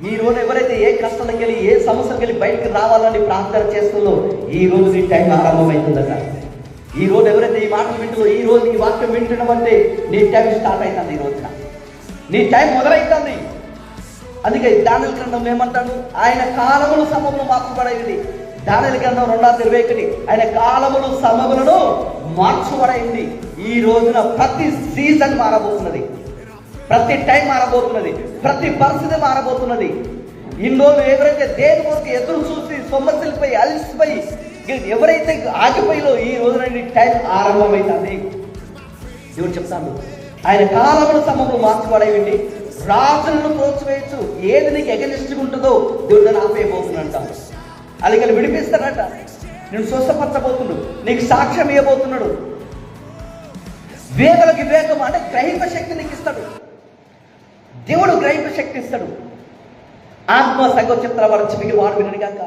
ఈ రోజు ఎవరైతే ఏ కష్టాలకు వెళ్ళి ఏ సమస్యలకు వెళ్ళి బయటకు రావాలని ప్రార్థన చేస్తుందో ఈ రోజు నీ టైం ఆరంభమవుతుందట. ఈ రోజు ఎవరైతే ఈ మాటలు వింటుందో, ఈ రోజు ఈ వాక్యం వింటున్నాం అంటే నీ టైం స్టార్ట్ అవుతుంది. ఈ రోజున నీ టైం మొదలవుతుంది. అందుకే దానియేలు గ్రంథం ఏమంటాడు? ఆయన కాలములు సమములు మార్చబడైంది. దానియేలు గ్రంథం 2:21 ఆయన కాలములు సమములను మార్చబడైంది. ఈ రోజున ప్రతి సీజన్ మారబోతున్నది, ప్రతి టైం మారబోతున్నది, ప్రతి పరిస్థితి మారబోతున్నది. ఇన్ని రోజులు ఎవరైతే దేని కొరకు ఎదురు చూసి సొమ్మసిల్లిపోయి అలసిపోయి ఎవరైతే ఆగిపోయిలో ఈ రోజున టైం ఆరంభమవుతుంది. దేవుడు చెప్తాను, ఆయన కాలములు సమములు మార్చబడైంది. రాజులను ప్రోత్సహించు, ఏది నీకు ఎగనిస్ట్గా ఉంటుందో దేవుడు నన్ను ఆపేయబోతున్నంట. అలాగే విడిపిస్తాడట, నేను స్వస్థపరచబోతున్నాడు, నీకు సాక్ష్యం ఇవ్వబోతున్నాడు. వేదలకి వేగం అంటే గ్రహింప శక్తి నీకు ఇస్తాడు. దేవుడు గ్రహింప శక్తి ఇస్తాడు. ఆత్మ సంగం చెప్తారా వాడు చెప్పి వాడు వినడు కాక.